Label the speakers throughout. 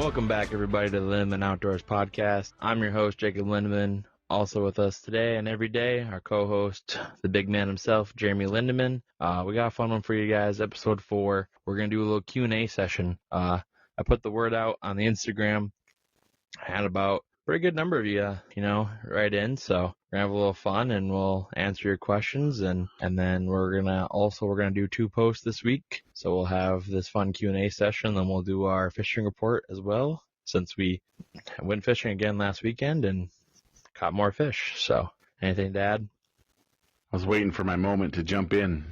Speaker 1: Welcome back, everybody, to the Lindemann Outdoors Podcast. I'm your host, Jacob Lindemann. Also with us today and every day, our co-host, the big man himself, Jeremy Lindemann. We got a fun one for you guys, Ep.4. We're going to do a little Q&A session. I put the word out on the Instagram. I had about a pretty good number of you, write in. So we're going to have a little fun and we'll answer your questions. And then we're going to do 2 posts this week. So we'll have this fun Q&A session. Then we'll do our fishing report as well, since we went fishing again last weekend and caught more fish. So anything to add?
Speaker 2: I was waiting for my moment to jump in.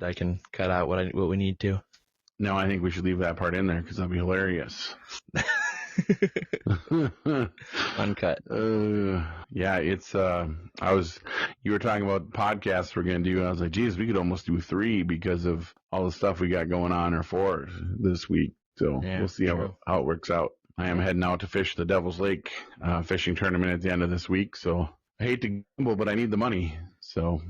Speaker 1: I can cut out what we need to.
Speaker 2: No, I think we should leave that part in there because that'll be hilarious.
Speaker 1: Uncut.
Speaker 2: Yeah, it's you were talking about podcasts we're going to do, and I was like, geez, we could almost do 3 because of all the stuff we got going on, or 4 this week. So yeah, we'll see how it works out. I am heading out to fish the Devil's Lake fishing tournament at the end of this week. So I hate to gamble, but I need the money. So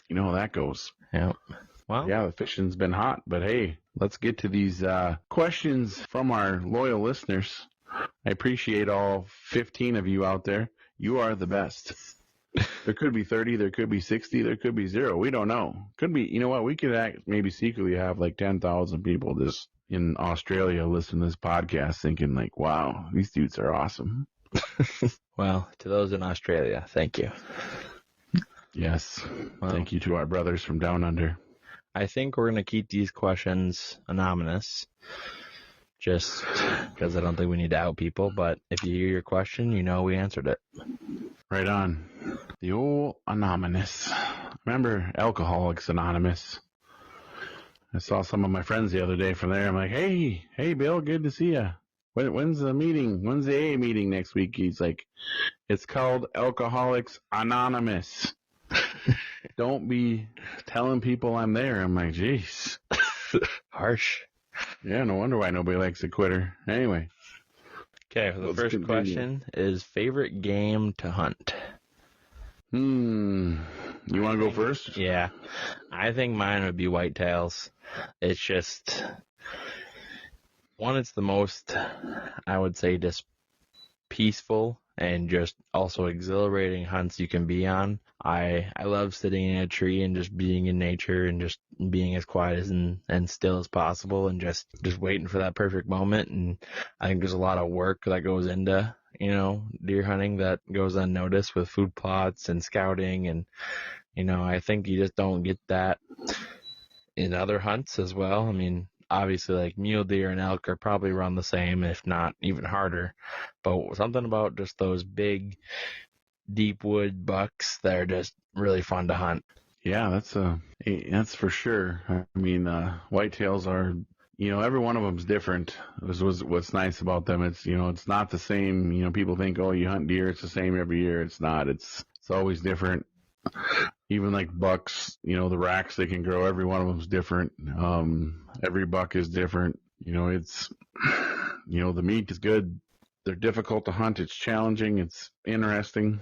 Speaker 2: you know how that goes.
Speaker 1: Yeah. Well,
Speaker 2: yeah, the fishing's been hot, but hey, let's get to these questions from our loyal listeners. I appreciate all 15 of you out there. You are the best. There could be 30, there could be 60, there could be 0. We don't know. Could be, you know what? We could maybe secretly have like 10,000 people just in Australia listen to this podcast thinking like, wow, these dudes are awesome.
Speaker 1: Well, to those in Australia, thank you.
Speaker 2: Yes. Well, thank you to our brothers from down under.
Speaker 1: I think we're going to keep these questions anonymous, just because I don't think we need to out people. But if you hear your question, we answered it.
Speaker 2: Right on. The old anonymous. Remember Alcoholics Anonymous? I saw some of my friends the other day from there. I'm like, hey, Bill, good to see you. When's the meeting? When's the AA meeting next week? He's like, it's called Alcoholics Anonymous. Don't be telling people I'm there. I'm like, jeez.
Speaker 1: Harsh.
Speaker 2: Yeah, no wonder why nobody likes a quitter. Anyway.
Speaker 1: Okay, the first question is favorite game to hunt.
Speaker 2: You want to go first?
Speaker 1: Yeah. I think mine would be whitetails. It's just, one, it's the most, I would say, just peaceful and just also exhilarating hunts you can be on. I love sitting in a tree and just being in nature and just being as quiet and still as possible and just waiting for that perfect moment. And I think there's a lot of work that goes into, deer hunting that goes unnoticed with food plots and scouting. And, I think you just don't get that in other hunts as well. I mean, obviously, like mule deer and elk are probably around the same, if not even harder. But something about just those big, deep wood bucks that are just really fun to hunt.
Speaker 2: Yeah, that's for sure. I mean, whitetails are, every one of them's different. This was what's nice about them. It's, it's not the same. People think, oh, you hunt deer, it's the same every year. It's not. It's always different. Even like bucks, the racks they can grow, every one of them's different. Every buck is different. It's, the meat is good. They're difficult to hunt. It's challenging. It's interesting.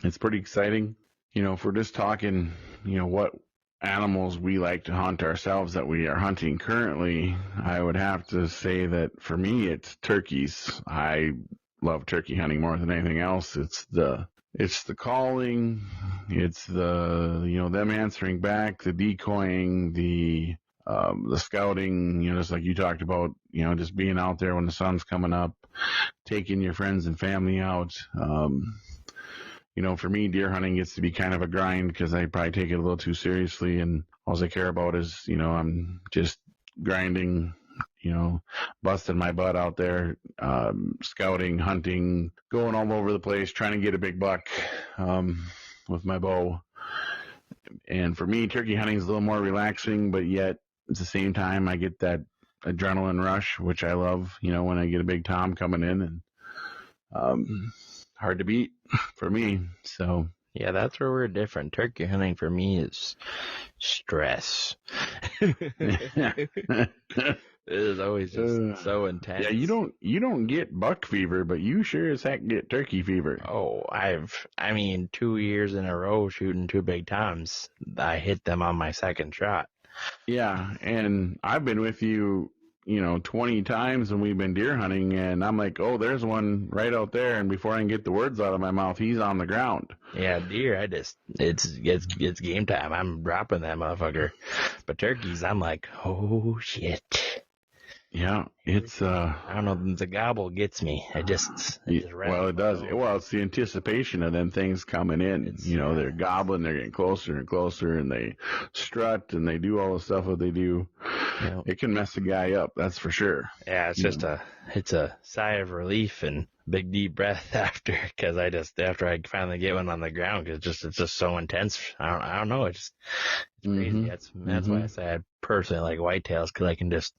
Speaker 2: It's pretty exciting. If we're just talking, what animals we like to hunt ourselves that we are hunting currently, I would have to say that for me, it's turkeys. I love turkey hunting more than anything else. It's the calling, it's the, them answering back, the decoying, the scouting, just like you talked about, just being out there when the sun's coming up, taking your friends and family out. For me, deer hunting gets to be kind of a grind because I probably take it a little too seriously, and all I care about is, I'm just grinding, busting my butt out there, scouting, hunting, going all over the place, trying to get a big buck with my bow. And for me, turkey hunting is a little more relaxing, but yet at the same time, I get that adrenaline rush, which I love, when I get a big tom coming in, and hard to beat for me. So
Speaker 1: yeah, that's where we're different. Turkey hunting for me is stress. It is always just so intense.
Speaker 2: Yeah, you don't get buck fever, but you sure as heck get turkey fever.
Speaker 1: Oh, 2 years in a row shooting 2 big toms. I hit them on my second shot.
Speaker 2: Yeah, and I've been with you, 20 times when we've been deer hunting, and I'm like, oh, there's one right out there, and before I can get the words out of my mouth, he's on the ground.
Speaker 1: Yeah, deer, it's game time. I'm dropping that motherfucker. But turkeys, I'm like, oh shit.
Speaker 2: Yeah, it's
Speaker 1: I don't know, the gobble gets me. It just
Speaker 2: well, it does. Well, it's the anticipation of them things coming in. They're gobbling, they're getting closer and closer, and they strut and they do all the stuff that they do.
Speaker 1: Yep.
Speaker 2: It can mess a guy up, that's for sure.
Speaker 1: Yeah, it's a sigh of relief and big deep breath after, because after I finally get one on the ground, because it's just so intense. I don't know, it's crazy. That's why I say I personally like whitetails, because I can just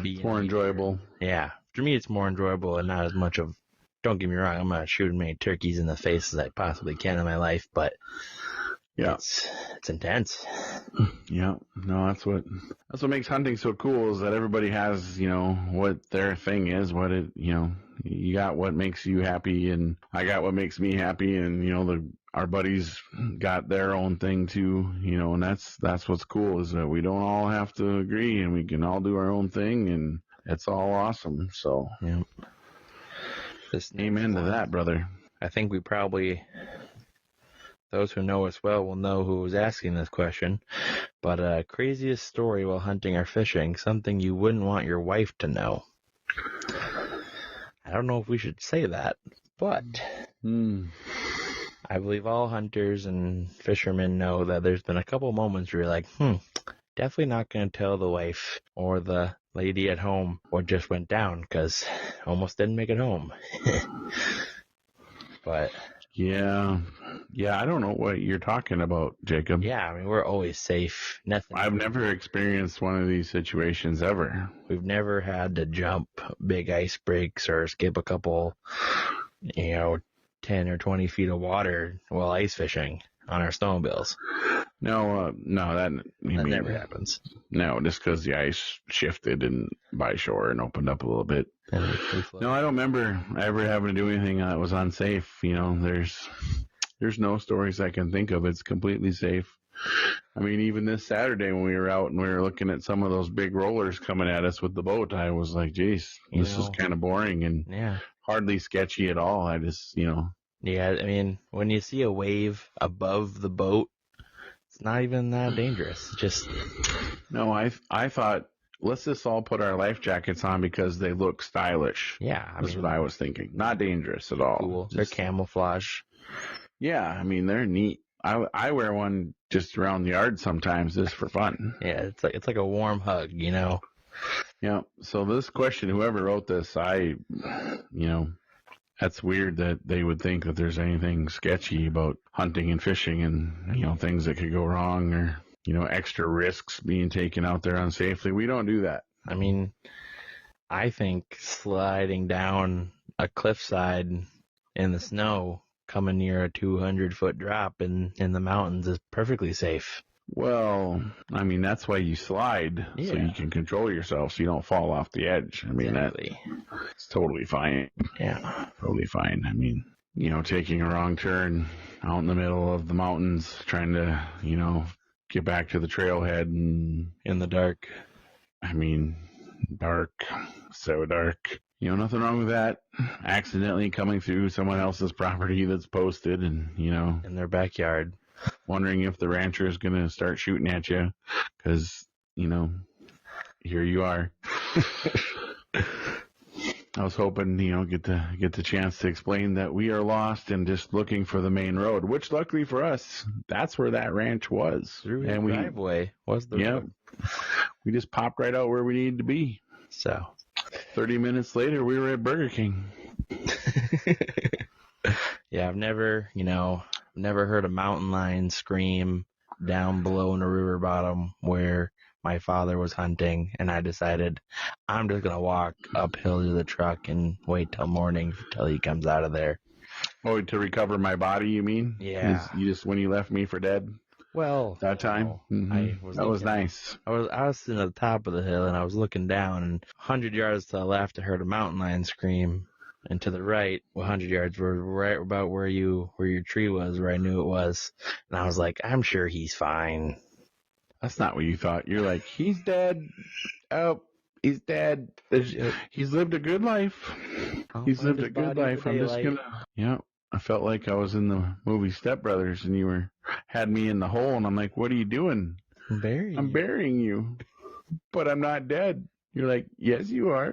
Speaker 1: be
Speaker 2: it's more enjoyable.
Speaker 1: Yeah, for me it's more enjoyable and not as much of. Don't get me wrong, I'm not shooting many turkeys in the face as I possibly can in my life, but yeah, it's intense.
Speaker 2: Yeah, no, that's what makes hunting so cool, is that everybody has, what their thing is, what it, you got what makes you happy, and I got what makes me happy, and our buddies got their own thing too, and that's what's cool, is that we don't all have to agree, and we can all do our own thing, and it's all awesome. So,
Speaker 1: yeah.
Speaker 2: Amen to that, brother.
Speaker 1: I think we probably, those who know us well will know who was asking this question, but craziest story while hunting or fishing, something you wouldn't want your wife to know. I don't know if we should say that, but I believe all hunters and fishermen know that there's been a couple moments where you're like, definitely not going to tell the wife or the lady at home what just went down, because almost didn't make it home. But
Speaker 2: yeah, I don't know what you're talking about, Jacob.
Speaker 1: Yeah, I mean, we're always safe. Nothing.
Speaker 2: I've never experienced one of these situations ever.
Speaker 1: We've never had to jump big ice breaks or skip a couple, 10 or 20 feet of water while ice fishing on our snowmobiles.
Speaker 2: No, that
Speaker 1: never happens.
Speaker 2: No, just because the ice shifted and by shore and opened up a little bit. No, I don't remember ever having to do anything that was unsafe. There's no stories I can think of. It's completely safe. I mean, even this Saturday when we were out and we were looking at some of those big rollers coming at us with the boat, I was like, geez, this is kind of boring and hardly sketchy at all. I just,
Speaker 1: Yeah, I mean, when you see a wave above the boat, it's not even that dangerous. Just
Speaker 2: no, I thought, let's just all put our life jackets on because they look stylish.
Speaker 1: Yeah,
Speaker 2: that's what I was thinking. Not dangerous at all.
Speaker 1: Cool. They're camouflage.
Speaker 2: Yeah, I mean, they're neat. I wear one just around the yard sometimes just for fun.
Speaker 1: Yeah, it's like a warm hug, Yeah.
Speaker 2: So this question, whoever wrote this, that's weird that they would think that there's anything sketchy about hunting and fishing and, things that could go wrong or, extra risks being taken out there unsafely. We don't do that.
Speaker 1: I mean, I think sliding down a cliffside in the snow coming near a 200-foot drop in the mountains is perfectly safe.
Speaker 2: Well, I mean, that's why you slide, so you can control yourself so you don't fall off the edge. I mean, that's totally fine.
Speaker 1: Yeah.
Speaker 2: Totally fine. I mean, taking a wrong turn out in the middle of the mountains, trying to, get back to the trailhead and
Speaker 1: in the dark.
Speaker 2: I mean, dark, so dark. Nothing wrong with that. Accidentally coming through someone else's property that's posted and,
Speaker 1: in their backyard.
Speaker 2: Wondering if the rancher is going to start shooting at you because, here you are. I was hoping, get the chance to explain that we are lost and just looking for the main road, which luckily for us, that's where that ranch was.
Speaker 1: Through his driveway was the road.
Speaker 2: We just popped right out where we needed to be.
Speaker 1: So
Speaker 2: 30 minutes later, we were at Burger King.
Speaker 1: Yeah, I've never heard a mountain lion scream down below in a river bottom where my father was hunting, and I decided I'm just going to walk uphill to the truck and wait till morning till he comes out of there.
Speaker 2: Oh, to recover my body, you mean?
Speaker 1: Yeah.
Speaker 2: When you left me for dead?
Speaker 1: Well,
Speaker 2: that time? That was nice.
Speaker 1: I was sitting at the top of the hill, and I was looking down, and 100 yards to the left, I heard a mountain lion scream. And to the right, 100 yards, were right about where your tree was, where I knew it was. And I was like, I'm sure he's fine.
Speaker 2: That's not what you thought. You're like, he's dead. Oh, he's dead. He's lived a good life. He's lived a good life. I'm just gonna. Yeah. I felt like I was in the movie Step Brothers, and you had me in the hole, and I'm like, what are you doing? I'm burying you, but I'm not dead. You're like, yes, you are.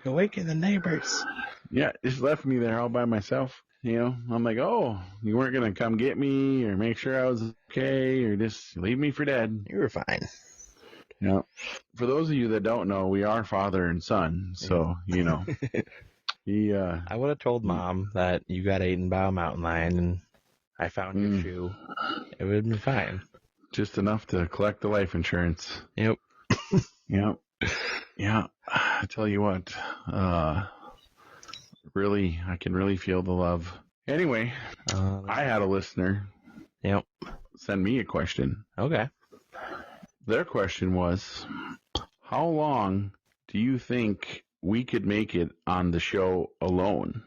Speaker 1: Awaken the neighbors.
Speaker 2: Yeah, just left me there all by myself. I'm like, oh, you weren't going to come get me or make sure I was okay or just leave me for dead.
Speaker 1: You were fine.
Speaker 2: Yeah. For those of you that don't know, we are father and son. So,
Speaker 1: I would have told Mom that you got eaten by a mountain lion and I found your shoe. It would have been fine.
Speaker 2: Just enough to collect the life insurance.
Speaker 1: Yep.
Speaker 2: Yep. Yeah. I tell you what, really, I can really feel the love. Anyway, I had a listener send me a question.
Speaker 1: Okay.
Speaker 2: Their question was, how long do you think we could make it on the show alone?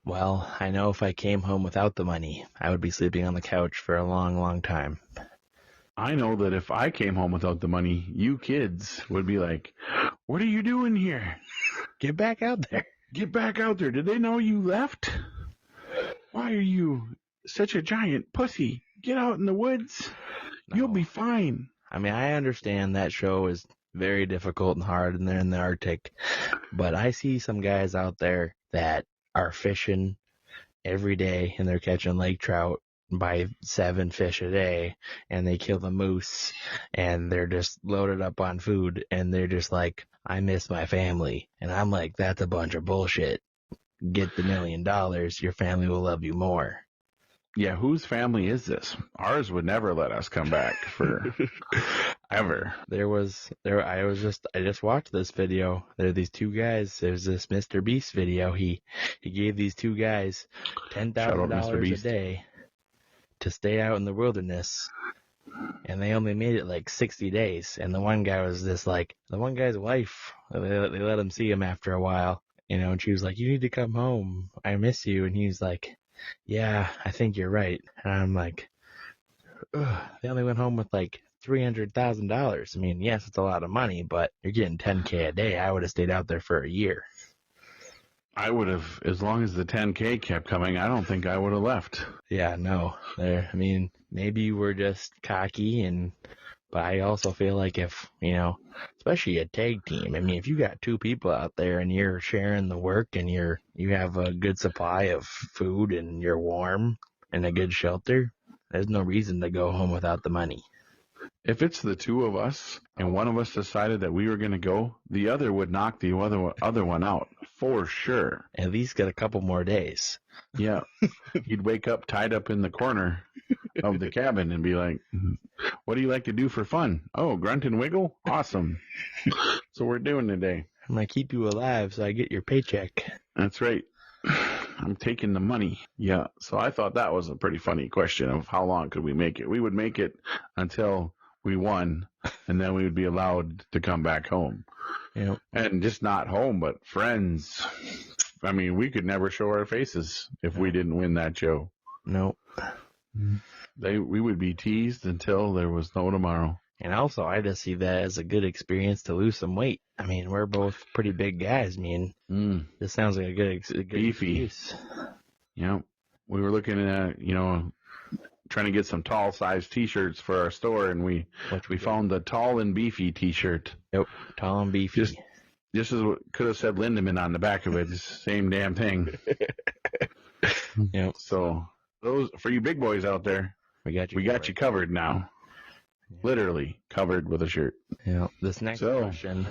Speaker 1: Well, I know if I came home without the money, I would be sleeping on the couch for a long, long time.
Speaker 2: I know that if I came home without the money, you kids would be like, what are you doing here?
Speaker 1: Get back out there.
Speaker 2: Get back out there. Did they know you left? Why are you such a giant pussy? Get out in the woods. No. You'll be fine.
Speaker 1: I mean, I understand that show is very difficult and hard and they're in the Arctic, but I see some guys out there that are fishing every day and they're catching lake trout by 7 fish a day and they kill the moose and they're just loaded up on food and they're just like, I miss my family. And I'm like, that's a bunch of bullshit. Get the $1 million. Your family will love you more.
Speaker 2: Yeah, whose family is this? Ours would never let us come back for ever.
Speaker 1: I just watched this video. There are these two guys. There's this Mr. Beast video. He gave these two guys $10,000 a day to stay out in the wilderness, and they only made it like 60 days. And the one guy was just like, the one guy's wife, they let him see him after a while, and she was like, you need to come home. I miss you. And he's like, yeah, I think you're right. And I'm like, ugh, they only went home with like $300,000. I mean, yes, it's a lot of money, but you're getting $10K a day. I would have stayed out there for a year.
Speaker 2: I would have, as long as the $10K kept coming, I don't think I would have left.
Speaker 1: Yeah, no. I mean, maybe we're just cocky, but I also feel like if, especially a tag team, I mean, if you got two people out there and you're sharing the work and you have a good supply of food and you're warm and a good shelter, there's no reason to go home without the money.
Speaker 2: If it's the two of us and one of us decided that we were going to go, the other would knock the other one out for sure.
Speaker 1: At least get a couple more days.
Speaker 2: Yeah. You'd wake up tied up in the corner of the cabin and be like, what do you like to do for fun? Oh, grunt and wiggle? Awesome. So we're doing today.
Speaker 1: I'm going to keep you alive so I get your paycheck.
Speaker 2: That's right. I'm taking the money. Yeah. So I thought that was a pretty funny question of how long could we make it? We would make it until we won, and then we would be allowed to come back home.
Speaker 1: Yep.
Speaker 2: And just not home, but friends. I mean, we could never show our faces if we didn't win that show.
Speaker 1: Nope.
Speaker 2: We would be teased until there was no tomorrow.
Speaker 1: And also, I just see that as a good experience to lose some weight. I mean, we're both pretty big guys. I mean, this sounds like a good
Speaker 2: beefy
Speaker 1: excuse.
Speaker 2: Yeah. We were looking at, trying to get some tall size T-shirts for our store, and we found the tall and beefy T-shirt.
Speaker 1: Yep, tall and beefy.
Speaker 2: Just as what could have said Lindemann on the back of it. It's the same damn thing.
Speaker 1: Yep.
Speaker 2: So those for you big boys out there, we got you covered now. Yeah. Literally covered with a shirt.
Speaker 1: Yeah. This next question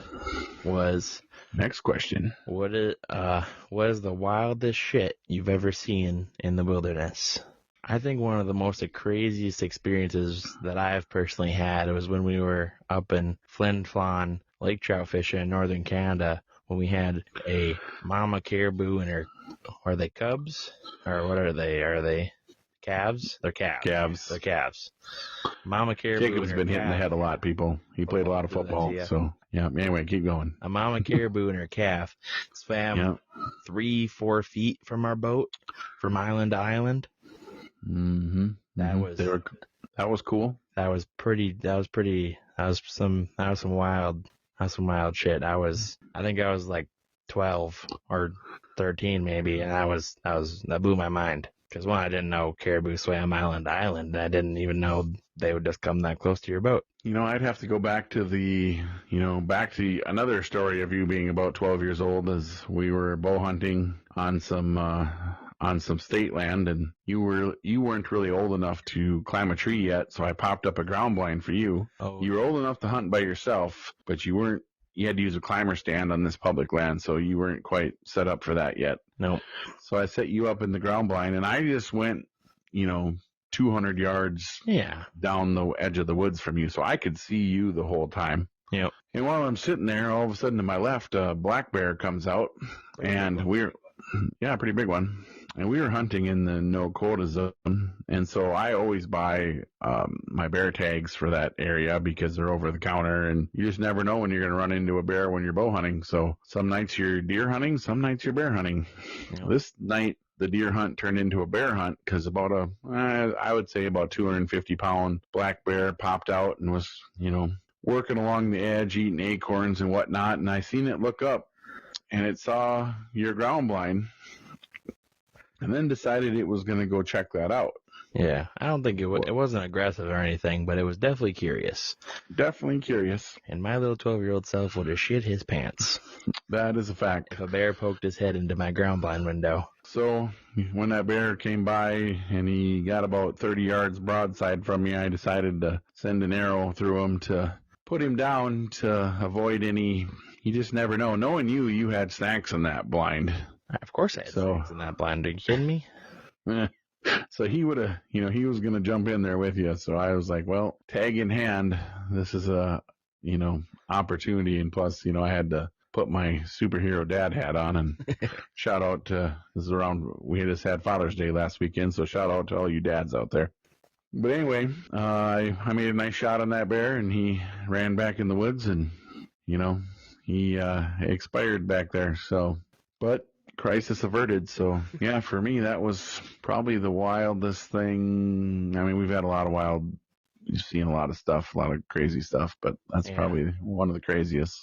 Speaker 1: was.
Speaker 2: Next question.
Speaker 1: What is the wildest shit you've ever seen in the wilderness? I think one of the most craziest experiences that I've personally had was when we were up in Flin Flon lake trout fishing in northern Canada when we had a mama caribou and are they cubs? Or what are they? Are they calves? They're calves.
Speaker 2: Calves.
Speaker 1: They're calves. Mama caribou.
Speaker 2: Jacob's been hitting the head a lot, people. He played a lot of football. So, yeah. Anyway, keep going.
Speaker 1: A mama caribou and her calf swam 3-4 feet from our boat from island to island.
Speaker 2: Mm-hmm.
Speaker 1: That was
Speaker 2: That was cool.
Speaker 1: That was some wild shit. I think I was like 12 or 13 maybe, and that blew my mind. Because one, I didn't know caribou swam island to island. I didn't even know they would just come that close to your boat.
Speaker 2: I'd have to go back to another story of you being about 12 years old, as we were bow hunting on some state land, and you weren't really old enough to climb a tree yet, so I popped up a ground blind for you.
Speaker 1: Oh.
Speaker 2: You were old enough to hunt by yourself, but you had to use a climber stand on this public land, so you weren't quite set up for that yet.
Speaker 1: No.
Speaker 2: So I set you up in the ground blind, and I just went, 200 yards down the edge of the woods from you, so I could see you the whole time.
Speaker 1: Yep.
Speaker 2: And while I'm sitting there, all of a sudden to my left, a black bear comes out, and pretty big one. And we were hunting in the no quota zone, and so I always buy my bear tags for that area because they're over the counter, and you just never know when you're going to run into a bear when you're bow hunting. So some nights you're deer hunting, some nights you're bear hunting.
Speaker 1: Yep.
Speaker 2: This night the deer hunt turned into a bear hunt because I would say about 250-pound black bear popped out and was, working along the edge, eating acorns and whatnot, and I seen it look up, and it saw your ground blind, and then decided it was going to go check that out.
Speaker 1: Yeah, I don't think it wasn't aggressive or anything, but it was definitely curious.
Speaker 2: Definitely curious.
Speaker 1: And my little 12-year-old self would have shit his pants.
Speaker 2: That is a fact.
Speaker 1: If a bear poked his head into my ground blind window.
Speaker 2: So when that bear came by and he got about 30 yards broadside from me, I decided to send an arrow through him to put him down to avoid any. You just never know. Knowing you had snacks in that blind.
Speaker 1: Of course I had snacks in that blind. Are you kidding me?
Speaker 2: So he would have, he was going to jump in there with you. So I was like, well, tag in hand, this is a, opportunity. And plus, I had to put my superhero dad hat on, and shout out to, we just had Father's Day last weekend. So shout out to all you dads out there. But anyway, I made a nice shot on that bear, and he ran back in the woods, and, he expired back there. So, but crisis averted. So yeah, for me, that was probably the wildest thing. I mean, we've had a lot of you've seen a lot of stuff, a lot of crazy stuff, but that's probably one of the craziest.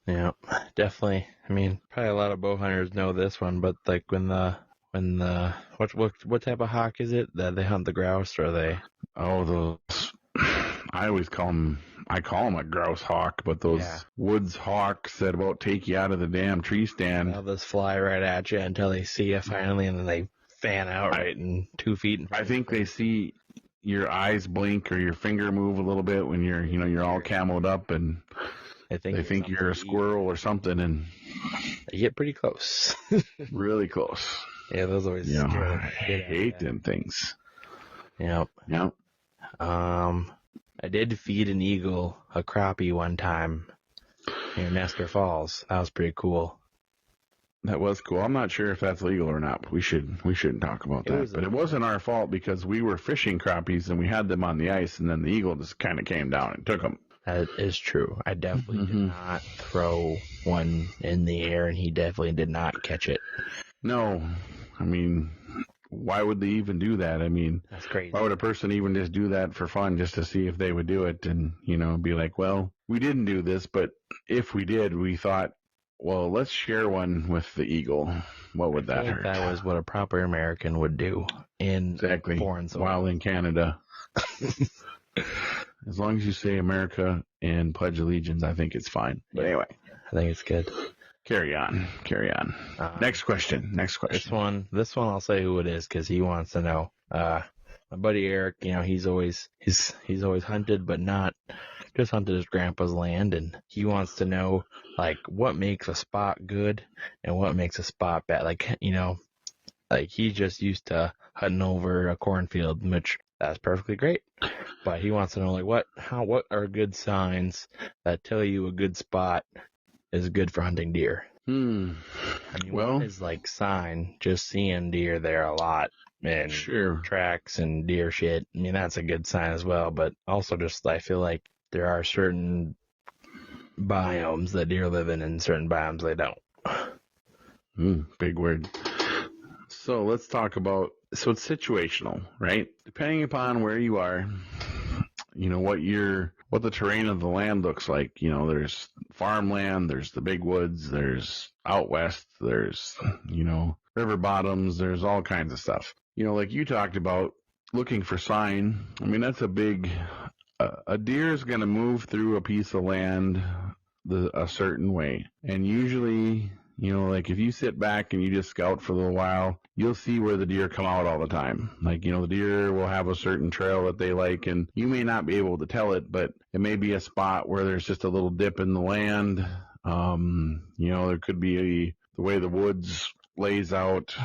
Speaker 1: Yeah, definitely. I mean, probably a lot of bow hunters know this one, but like when what type of hawk is it that they hunt the grouse, or they?
Speaker 2: Oh, those. I call them a grouse hawk, but those woods hawks that about take you out of the damn tree stand.
Speaker 1: They'll just fly right at you until they see you finally, and then they fan out right in 2 feet.
Speaker 2: I think they see your eyes blink or your finger move a little bit when you're all camoed up, and they think you're a squirrel or something, and
Speaker 1: they get pretty close.
Speaker 2: Really close.
Speaker 1: Yeah, those always scare
Speaker 2: I hate them things.
Speaker 1: Yep. I did feed an eagle a crappie one time near Nestor Falls. That was pretty cool.
Speaker 2: That was cool. I'm not sure if that's legal or not, but we shouldn't talk about that. But it wasn't our fault because we were fishing crappies and we had them on the ice, and then the eagle just kind of came down and took them.
Speaker 1: That is true. I definitely did not throw one in the air, and he definitely did not catch it.
Speaker 2: No. I mean, why would they even do that? I mean,
Speaker 1: that's crazy.
Speaker 2: Why would a person even just do that for fun, just to see if they would do it, and, be like, well, we didn't do this, but if we did, we thought, well, let's share one with the eagle. What would that hurt?
Speaker 1: That was what a proper American would do in foreign soil.
Speaker 2: While in Canada. As long as you say America and pledge allegiance, I think it's fine. But anyway.
Speaker 1: I think it's good.
Speaker 2: Carry on. Next question.
Speaker 1: This one I'll say who it is because he wants to know. My buddy Eric, he's always hunted, but not just hunted his grandpa's land, and he wants to know like what makes a spot good and what makes a spot bad. Like he's just used to hunting over a cornfield, which that's perfectly great. But he wants to know like what are good signs that tell you a good spot is good for hunting deer. I mean, one is like sign, just seeing deer there a lot, and tracks and deer shit. I mean, that's a good sign as well, but also just I feel like there are certain biomes that deer live in and certain biomes they don't.
Speaker 2: Big word. So let's talk about, so it's situational, right? Depending upon where you are, what the terrain of the land looks like. There's farmland, there's the big woods, there's out west, there's, river bottoms, there's all kinds of stuff. Like you talked about looking for sign. I mean, that's a big, a deer is going to move through a piece of land a certain way. And usually, like if you sit back and you just scout for a little while, you'll see where the deer come out all the time. Like, the deer will have a certain trail that they like, and you may not be able to tell it, but it may be a spot where there's just a little dip in the land. There could be the way the woods lays out,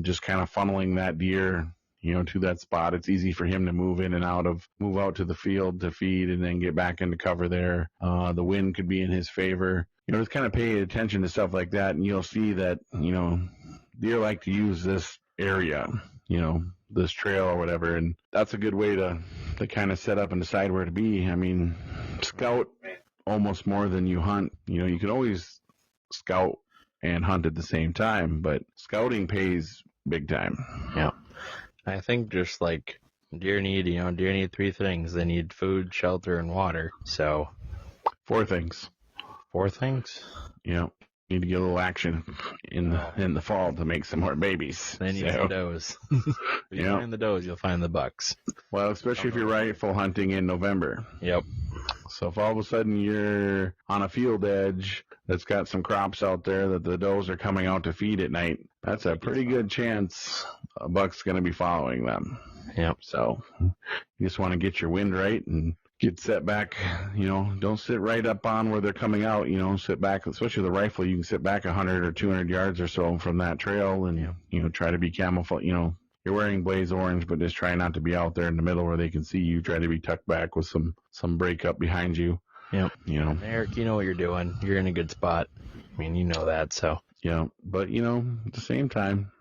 Speaker 2: just kind of funneling that deer, to that spot. It's easy for him to move out to the field to feed and then get back into cover there. The wind could be in his favor. Just kind of pay attention to stuff like that, and you'll see that, deer like to use this area, this trail or whatever, and that's a good way to kind of set up and decide where to be. I mean, scout almost more than you hunt. You can always scout and hunt at the same time, but scouting pays big time.
Speaker 1: Yeah. I think just like deer need 3 things. They need food, shelter, and water. So
Speaker 2: 4 things.
Speaker 1: 4 things?
Speaker 2: Need to get a little action in the fall to make some more babies.
Speaker 1: They need some does. If you find the does, you'll find the bucks. Well,
Speaker 2: especially if you're rifle hunting in November.
Speaker 1: Yep.
Speaker 2: So if all of a sudden you're on a field edge that's got some crops out there that the does are coming out to feed at night, that's a pretty good chance a buck's going to be following them.
Speaker 1: Yep.
Speaker 2: So you just want to get your wind right and get set back. Don't sit right up on where they're coming out. Sit back, especially the rifle. You can sit back 100 or 200 yards or so from that trail and, try to be camouflage. You're wearing blaze orange, but just try not to be out there in the middle where they can see you. Try to be tucked back with some break up behind you.
Speaker 1: Yep. Eric, you know what you're doing. You're in a good spot. I mean, you know that, so.
Speaker 2: Yeah. But, at the same time,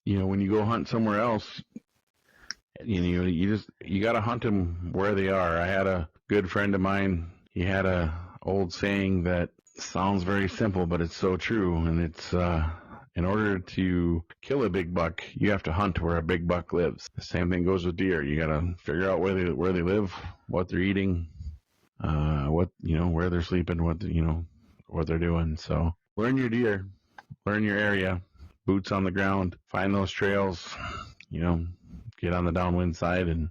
Speaker 2: when you go hunt somewhere else, you got to hunt them where they are. I had a good friend of mine. He had a old saying that sounds very simple, but it's so true. And it's, in order to kill a big buck, you have to hunt where a big buck lives. The same thing goes with deer. You got to figure out where they live, what they're eating, where they're sleeping, what they're doing. So learn your deer, learn your area, boots on the ground, find those trails, get on the downwind side and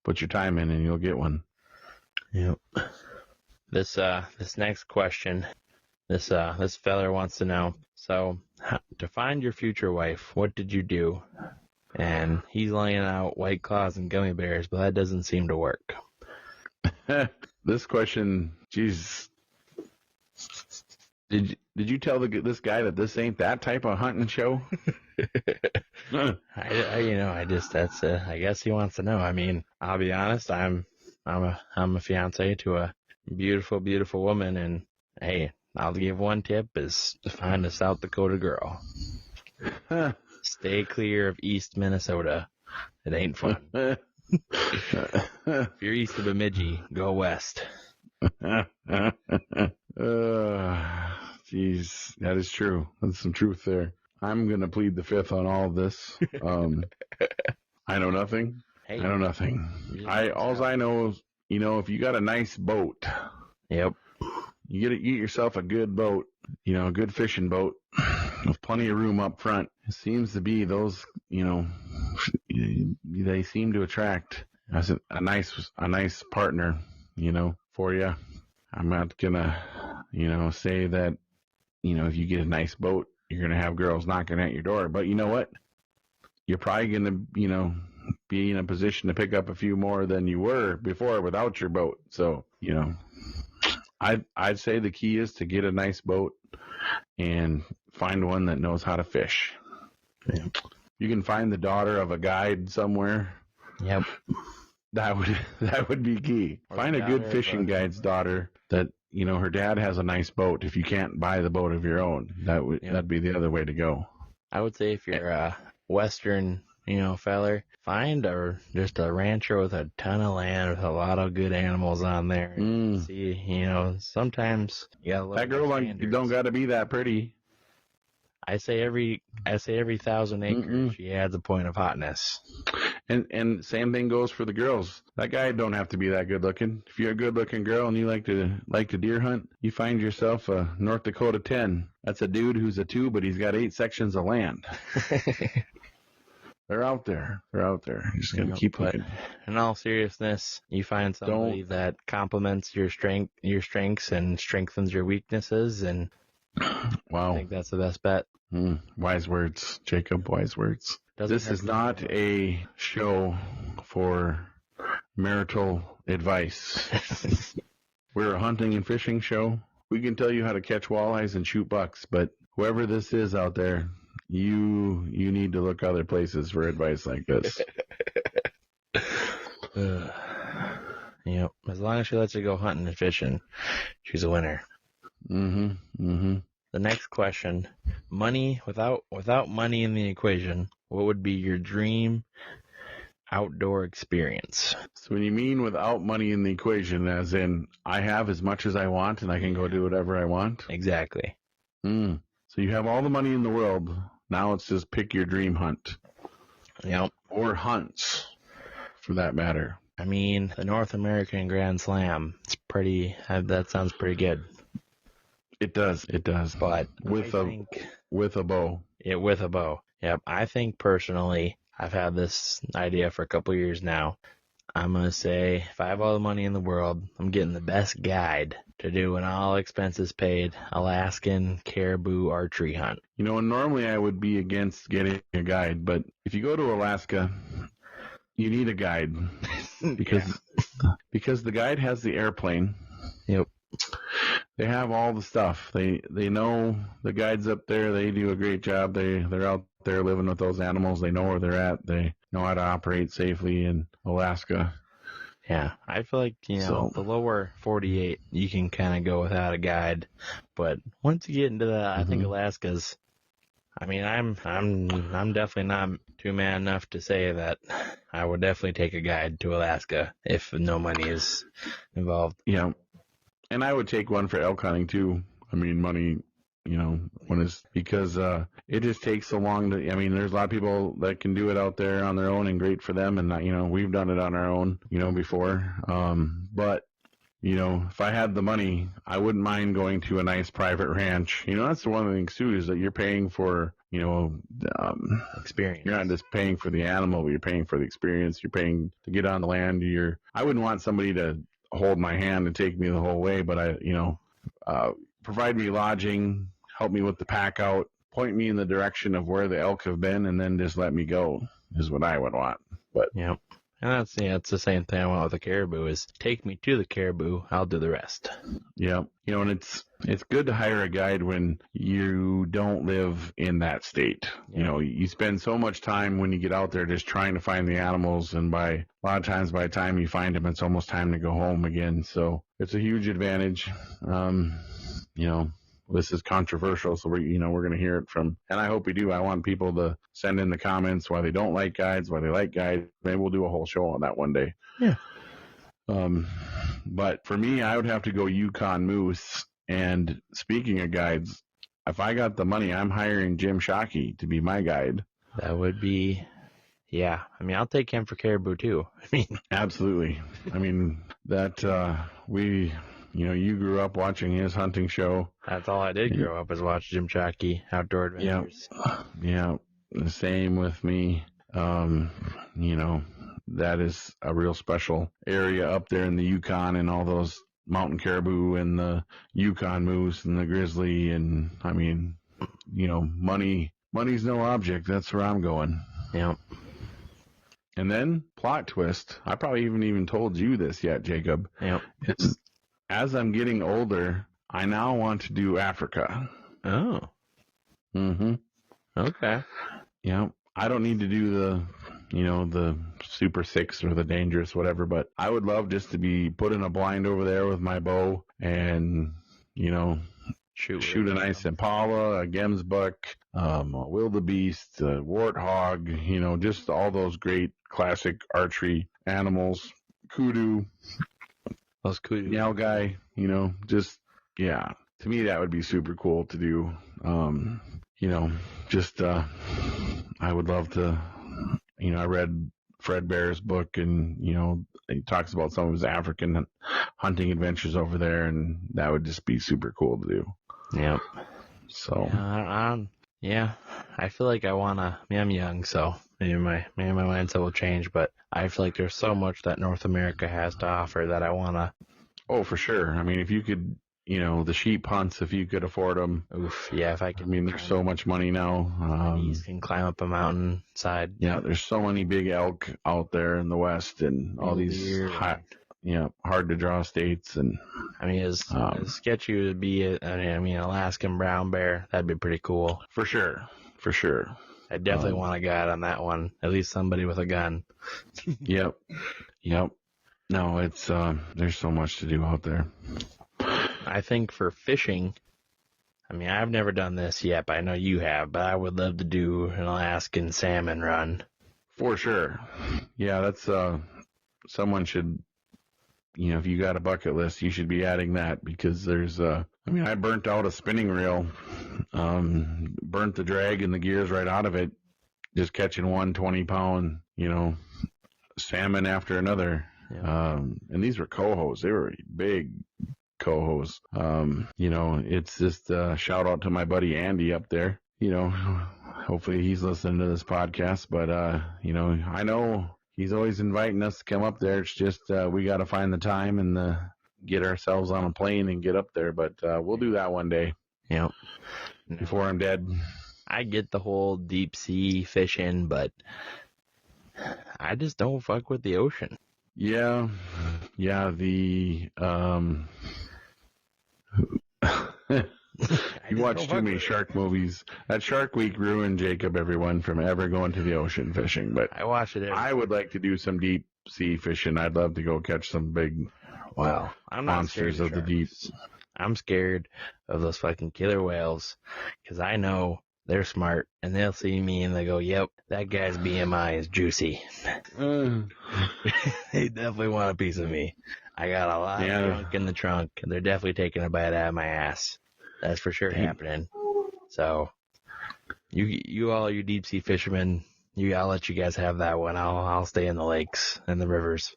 Speaker 2: put your time in and you'll get one.
Speaker 1: Yep. This next question, this feller wants to know, so to find your future wife, what did you do? And he's laying out White Claws and gummy bears, but that doesn't seem to work.
Speaker 2: This question, geez. Did you tell this guy that this ain't that type of hunting show?
Speaker 1: I guess he wants to know. I mean, I'll be honest, I'm a fiance to a beautiful, beautiful woman, and hey, I'll give one tip is to find a South Dakota girl. Stay clear of East Minnesota. It ain't fun. If you're east of Bemidji, go west.
Speaker 2: Geez, that is true. There's some truth there. I'm going to plead the fifth on all of this. I know nothing.
Speaker 1: Hey,
Speaker 2: I know nothing. All I know is, if you got a nice boat.
Speaker 1: Yep.
Speaker 2: You get yourself a good boat, a good fishing boat with plenty of room up front. It seems to be those, they seem to attract as a nice partner, for you. I'm not gonna, say that, if you get a nice boat, you're gonna have girls knocking at your door. But you know what? You're probably gonna, be in a position to pick up a few more than you were before without your boat. So, I'd say the key is to get a nice boat and find one that knows how to fish.
Speaker 1: Yeah.
Speaker 2: You can find the daughter of a guide somewhere.
Speaker 1: Yep.
Speaker 2: That would be key.
Speaker 1: Or
Speaker 2: find a good fishing guide's daughter that, her dad has a nice boat. If you can't buy the boat of your own, that'd be the other way to go.
Speaker 1: I would say if you're a Western, feller, find just a rancher with a ton of land with a lot of good animals on there. See, sometimes you gotta look.
Speaker 2: That girl don't got to be that pretty.
Speaker 1: I say every 1,000 acres, she adds a point of hotness.
Speaker 2: And same thing goes for the girls. That guy don't have to be that good looking. If you're a good looking girl and you like to deer hunt, you find yourself a North Dakota 10. That's a dude who's a 2, but he's got 8 sections of land. They're out there. You're just gonna keep looking.
Speaker 1: In all seriousness, you find somebody that complements your strengths and strengthens your weaknesses, and
Speaker 2: wow,
Speaker 1: I think that's the best bet.
Speaker 2: Wise words, Jacob. Wise words. This is not a show for marital advice. We're a hunting and fishing show. We can tell you how to catch walleyes and shoot bucks, but whoever this is out there, you need to look other places for advice like this.
Speaker 1: Yep. As long as she lets you go hunting and fishing, she's a winner. The next question: money, without money in the equation, what would be your dream outdoor experience?
Speaker 2: So when you mean without money in the equation, as in I have as much as I want and I can go do whatever I want?
Speaker 1: Exactly.
Speaker 2: So you have all the money in the world. Now it's just pick your dream hunt.
Speaker 1: Yep.
Speaker 2: Or hunts, for that matter.
Speaker 1: I mean, the North American Grand Slam, that sounds pretty good.
Speaker 2: It does.
Speaker 1: But
Speaker 2: with a bow.
Speaker 1: Yeah, with a bow. Yep. I think personally, I've had this idea for a couple of years now. I'm going to say, if I have all the money in the world, I'm getting the best guide to do an all expenses paid Alaskan caribou archery hunt.
Speaker 2: You know, and normally I would be against getting a guide, but if you go to Alaska, you need a guide because the guide has the airplane.
Speaker 1: Yep.
Speaker 2: They have all the stuff. They know the guides up there. They do a great job. They're out there living with those animals. They know where they're at. They know how to operate safely in Alaska.
Speaker 1: Yeah, I feel like, the lower 48, you can kind of go without a guide. But once you get into that, I think Alaska's, I mean, I'm definitely not too man enough to say that I would definitely take a guide to Alaska if no money is involved.
Speaker 2: Yeah. And I would take one for elk hunting too. I mean, money, because it just takes so long to, there's a lot of people that can do it out there on their own and great for them. And, we've done it on our own, before. But, if I had the money, I wouldn't mind going to a nice private ranch. That's one of the things too, is that you're paying for,
Speaker 1: experience.
Speaker 2: You're not just paying for the animal, but you're paying for the experience. You're paying to get on the land. I wouldn't want somebody to hold my hand and take me the whole way, but provide me lodging, help me with the pack out, point me in the direction of where the elk have been, and then just let me go is what I would want. But
Speaker 1: yep. And it's the same thing I want with the caribou is take me to the caribou, I'll do the rest.
Speaker 2: Yeah. And it's good to hire a guide when you don't live in that state. Yeah. You spend so much time when you get out there just trying to find the animals, and a lot of times by the time you find them, it's almost time to go home again. So it's a huge advantage. This is controversial, so we're going to hear it from, and I hope we do. I want people to send in the comments why they don't like guides, why they like guides. Maybe we'll do a whole show on that one day.
Speaker 1: Yeah.
Speaker 2: But for me, I would have to go Yukon moose. And speaking of guides, if I got the money, I'm hiring Jim Shockey to be my guide.
Speaker 1: That would be, yeah. I'll take him for caribou too.
Speaker 2: Absolutely. You grew up watching his hunting show.
Speaker 1: That's all I did grow up is watch Jim Shockey Outdoor Adventures.
Speaker 2: Yeah. The same with me. That is a real special area up there in the Yukon, and all those mountain caribou and the Yukon moose and the grizzly. And money's no object. That's where I'm going.
Speaker 1: Yeah.
Speaker 2: And then plot twist. I probably even told you this yet, Jacob.
Speaker 1: Yeah.
Speaker 2: As I'm getting older, I now want to do Africa.
Speaker 1: Oh. Mm-hmm. Okay.
Speaker 2: Yeah. I don't need to do the Super 6 or the dangerous whatever, but I would love just to be put in a blind over there with my bow and, shoot a nice impala, a gemsbuck, a wildebeest, a warthog, just all those great classic archery animals, kudu.
Speaker 1: Those kudu.
Speaker 2: Nalgai, to me that would be super cool to do. just I would love to. I read Fred Bear's book, and he talks about some of his African hunting adventures over there, and that would just be super cool to do.
Speaker 1: Yep.
Speaker 2: So
Speaker 1: yeah, I feel like I wanna. I mean, I'm young, so maybe my mindset will change. But I feel like there's so much that North America has to offer that I wanna.
Speaker 2: Oh, for sure. I mean, if you could, the sheep hunts, if you could afford them.
Speaker 1: Oof, yeah, if I can.
Speaker 2: I mean, there's so much money now.
Speaker 1: You can climb up a mountain side.
Speaker 2: Yeah, there's so many big elk out there in the West, and all these hard to draw states. And
Speaker 1: I mean, as sketchy would be, I mean, Alaskan brown bear, that'd be pretty cool.
Speaker 2: For sure.
Speaker 1: I definitely want a guide on that one. At least somebody with a gun.
Speaker 2: Yep. No, it's there's so much to do out there.
Speaker 1: I think for fishing, I mean, I've never done this yet, but I know you have, but I would love to do an Alaskan salmon run.
Speaker 2: For sure. Yeah, that's someone should, if you got a bucket list, you should be adding that, because there's I burnt out a spinning reel, burnt the drag and the gears right out of it, just catching 1 20-pound, salmon after another. Yeah. And these were cohos. They were big cohos. It's just a shout out to my buddy Andy up there. Hopefully he's listening to this podcast, but I know he's always inviting us to come up there. It's just we got to find the time and get ourselves on a plane and get up there. But we'll do that one day.
Speaker 1: Yep.
Speaker 2: Before I'm dead.
Speaker 1: I get the whole deep sea fishing, but I just don't fuck with the ocean.
Speaker 2: Yeah. The you watch too many shark movies. That Shark Week ruined Jacob, everyone, from ever going to the ocean fishing. But
Speaker 1: I watch it.
Speaker 2: I would like to do some deep sea fishing. I'd love to go catch some big monsters of the deep.
Speaker 1: I'm scared of those fucking killer whales, because I know they're smart, and they'll see me and they go, "Yep, that guy's BMI is juicy." They definitely want a piece of me. I got a lot of junk in the trunk, and they're definitely taking a bite out of my ass. That's for sure happening. So, you all, you deep sea fishermen, I'll let you guys have that one. I'll stay in the lakes and the rivers.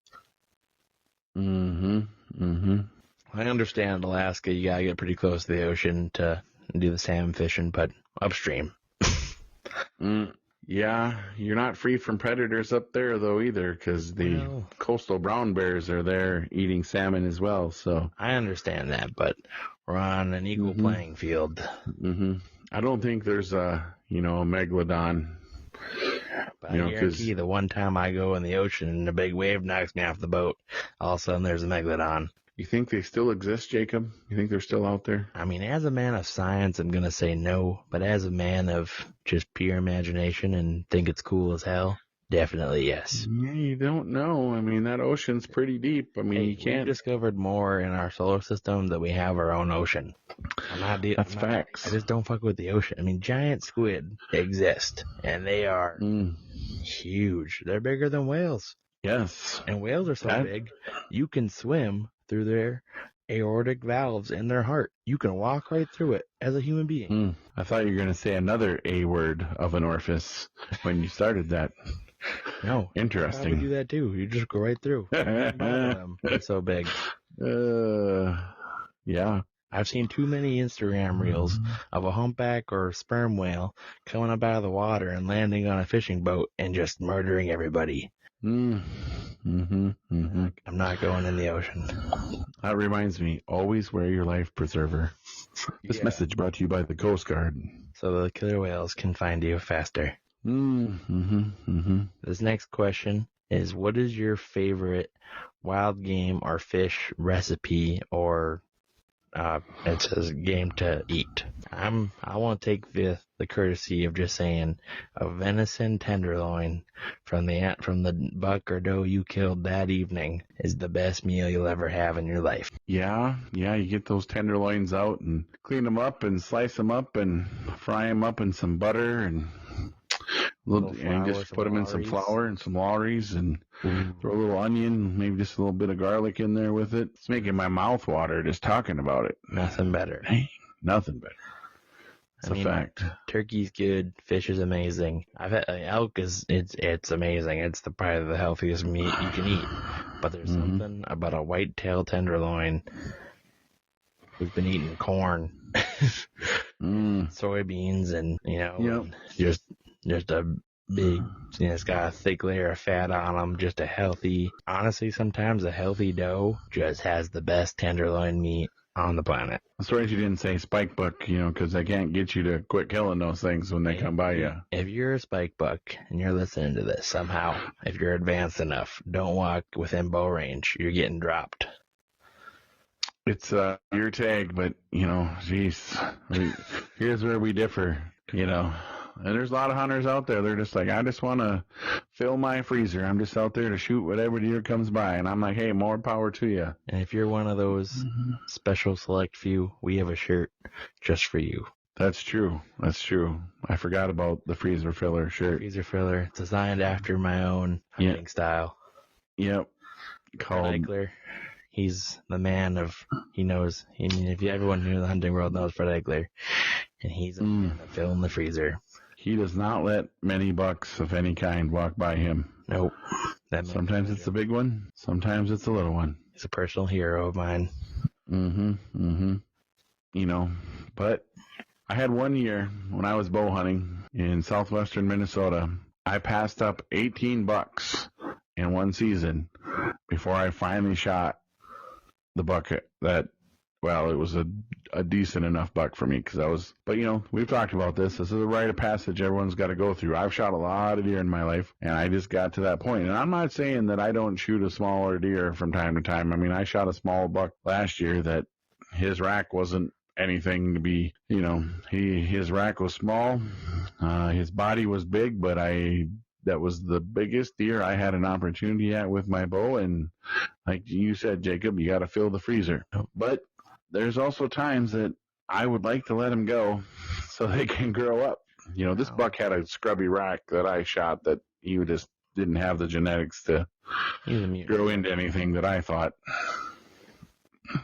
Speaker 1: I understand Alaska, you gotta get pretty close to the ocean to do the salmon fishing, but upstream.
Speaker 2: Yeah, you're not free from predators up there though either, because the coastal brown bears are there eating salmon as well. So
Speaker 1: I understand that, but we're on an equal playing field.
Speaker 2: I don't think there's a megalodon.
Speaker 1: But I guarantee the one time I go in the ocean and a big wave knocks me off the boat, all of a sudden there's a megalodon.
Speaker 2: You think they still exist, Jacob? You think they're still out there?
Speaker 1: I mean, as a man of science, I'm going to say no. But as a man of just pure imagination and think it's cool as hell, definitely yes.
Speaker 2: Yeah, you don't know. I mean, that ocean's pretty deep. I mean, you can't.
Speaker 1: We've discovered more in our solar system that we have our own ocean.
Speaker 2: That's facts.
Speaker 1: I just don't fuck with the ocean. I mean, giant squid exist, and they are huge. They're bigger than whales.
Speaker 2: Yes.
Speaker 1: And whales are so big, you can swim through their aortic valves in their heart. You can walk right through it as a human being.
Speaker 2: I thought you were going to say another A word of an orifice when you started that.
Speaker 1: No.
Speaker 2: Interesting.
Speaker 1: You do that too. You just go right through. It's so big.
Speaker 2: Yeah.
Speaker 1: I've seen too many Instagram reels of a humpback or sperm whale coming up out of the water and landing on a fishing boat and just murdering everybody. I'm not going in the ocean.
Speaker 2: That reminds me, always wear your life preserver. This message brought to you by the Coast Guard.
Speaker 1: So the killer whales can find you faster. This next question is, what is your favorite wild game or fish recipe or it says game to eat? I want to take the courtesy of just saying a venison tenderloin from the buck or doe you killed that evening is the best meal you'll ever have in your life.
Speaker 2: Yeah, you get those tenderloins out and clean them up and slice them up and fry them up in some butter and just put them in some flour and some lollies and throw a little onion, maybe just a little bit of garlic in there with it. It's making my mouth water just talking about it.
Speaker 1: Nothing better.
Speaker 2: Dang, nothing better. It's a fact.
Speaker 1: Turkey's good. Fish is amazing. I've had elk it's amazing. It's probably the healthiest meat you can eat. But there's something about a whitetail tenderloin who's been eating corn, soybeans, and and just a big, it's got a thick layer of fat on them. Just a healthy. Honestly, sometimes a healthy doe just has the best tenderloin meat on the planet.
Speaker 2: I'm sorry you didn't say spike buck, because I can't get you to quit killing those things when they come by you.
Speaker 1: If you're a spike buck and you're listening to this somehow, if you're advanced enough, don't walk within bow range. You're getting dropped.
Speaker 2: It's your tag, but here's where we differ, And there's a lot of hunters out there. They're just like, I just want to fill my freezer. I'm just out there to shoot whatever deer comes by. And I'm like, hey, more power to you.
Speaker 1: And if you're one of those special select few, we have a shirt just for you.
Speaker 2: That's true. I forgot about the freezer filler shirt.
Speaker 1: Freezer filler, designed after my own hunting style.
Speaker 2: Yep.
Speaker 1: Called Eichler. He's the man he knows. If everyone in the hunting world knows Fred Eichler, and he's a man of filling the freezer.
Speaker 2: He does not let many bucks of any kind walk by him.
Speaker 1: Nope.
Speaker 2: Sometimes it's a big one. Sometimes it's a little one.
Speaker 1: He's a personal hero of mine.
Speaker 2: But I had one year when I was bow hunting in southwestern Minnesota. I passed up 18 bucks in one season before I finally shot the buck that, well, it was a decent enough buck for me but we've talked about this. This is a rite of passage everyone's got to go through. I've shot a lot of deer in my life, and I just got to that point. And I'm not saying that I don't shoot a smaller deer from time to time. I mean, I shot a small buck last year that his rack wasn't anything to be, his rack was small. His body was big, but that was the biggest deer I had an opportunity at with my bow. And like you said, Jacob, you got to fill the freezer. But there's also times that I would like to let them go so they can grow up. This buck had a scrubby rack that I shot that he just didn't have the genetics to grow into anything that I thought.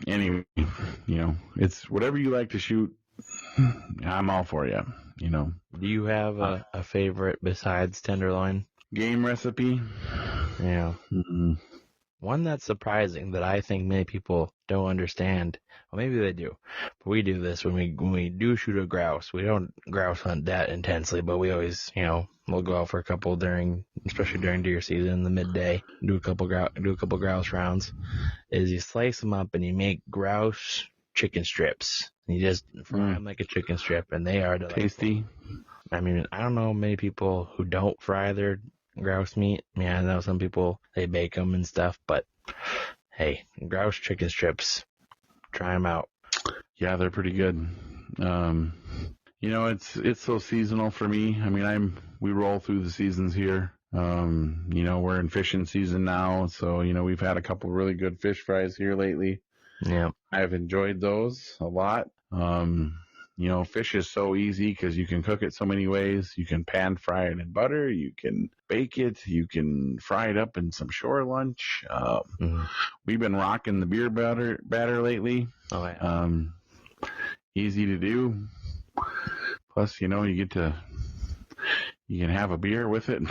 Speaker 2: Anyway, it's whatever you like to shoot. I'm all for you, Do
Speaker 1: you have a favorite besides tenderloin?
Speaker 2: Game recipe?
Speaker 1: Yeah. One that's surprising that I think many people don't understand. Well, maybe they do, but we do this when we do shoot a grouse. We don't grouse hunt that intensely, but we always, we'll go out for a couple especially during deer season in the midday, do a couple grouse rounds. Is you slice them up and you make grouse chicken strips. You just fry them like a chicken strip, and they are delightful.
Speaker 2: Tasty.
Speaker 1: I mean, I don't know many people who don't fry their grouse meat. I know some people, they bake them and stuff, but hey, grouse chicken strips, try them out.
Speaker 2: Yeah, they're pretty good. It's so seasonal for me. I mean, we roll through the seasons here. We're in fishing season now, so we've had a couple really good fish fries here lately.
Speaker 1: Yeah,
Speaker 2: I've enjoyed those a lot. Fish is so easy because you can cook it so many ways. You can pan fry it in butter. You can bake it. You can fry it up in some shore lunch. We've been rocking the beer batter lately.
Speaker 1: Oh, yeah.
Speaker 2: Easy to do. Plus, you can have a beer with it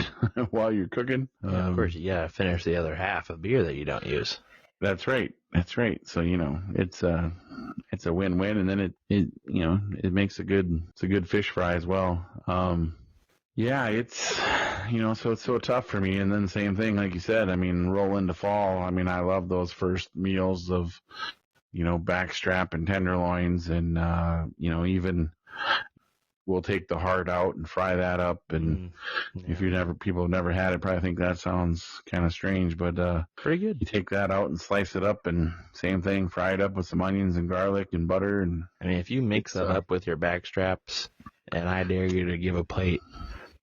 Speaker 2: while you're cooking.
Speaker 1: Yeah, of course, you gotta finish the other half of beer that you don't use.
Speaker 2: That's right. So, it's a win-win, and then it makes a good fish fry as well. It's, so it's so tough for me. And then same thing, like you said, I mean, roll into fall. I mean, I love those first meals of, backstrap and tenderloins, and, even we'll take the heart out and fry that up. And if people have never had it, probably think that sounds kind of strange, but
Speaker 1: pretty good.
Speaker 2: You take that out and slice it up, and same thing, fry it up with some onions and garlic and butter. And
Speaker 1: I mean, if you mix that up with your backstraps, and I dare you to give a plate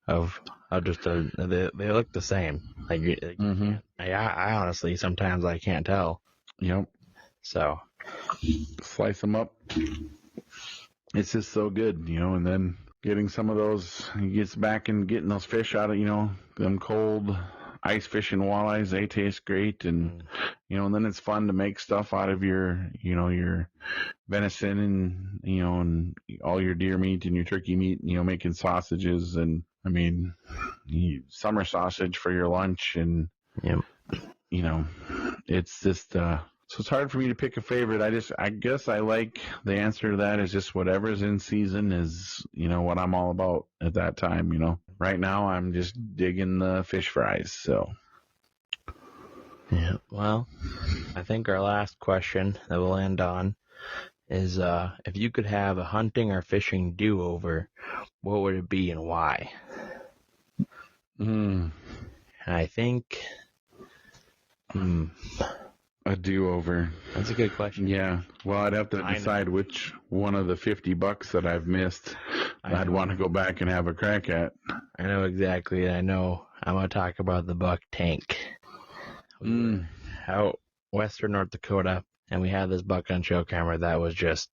Speaker 1: of just they look the same. I honestly sometimes I can't tell.
Speaker 2: Yep.
Speaker 1: So
Speaker 2: slice them up. It's just so good, and then getting some of those, he gets back and getting those fish out of, them cold ice fishing walleyes, they taste great. And, and then it's fun to make stuff out of your venison and, and all your deer meat and your turkey meat, making sausages. And, I mean, summer sausage for your lunch. And,
Speaker 1: Yep.
Speaker 2: It's just, so it's hard for me to pick a favorite. I guess I like the answer to that is just whatever's in season is, what I'm all about at that time, Right now I'm just digging the fish fries, so.
Speaker 1: Yeah, well, I think our last question that we'll end on is if you could have a hunting or fishing do-over, what would it be and why? And I think...
Speaker 2: A do-over.
Speaker 1: That's a good question.
Speaker 2: Yeah. Well, I'd have to decide which one of the $50 that I've missed I'd want to go back and have a crack at.
Speaker 1: I know exactly. I know. I'm going to talk about the buck tank. We were out western North Dakota, and we had this buck on show camera that was just,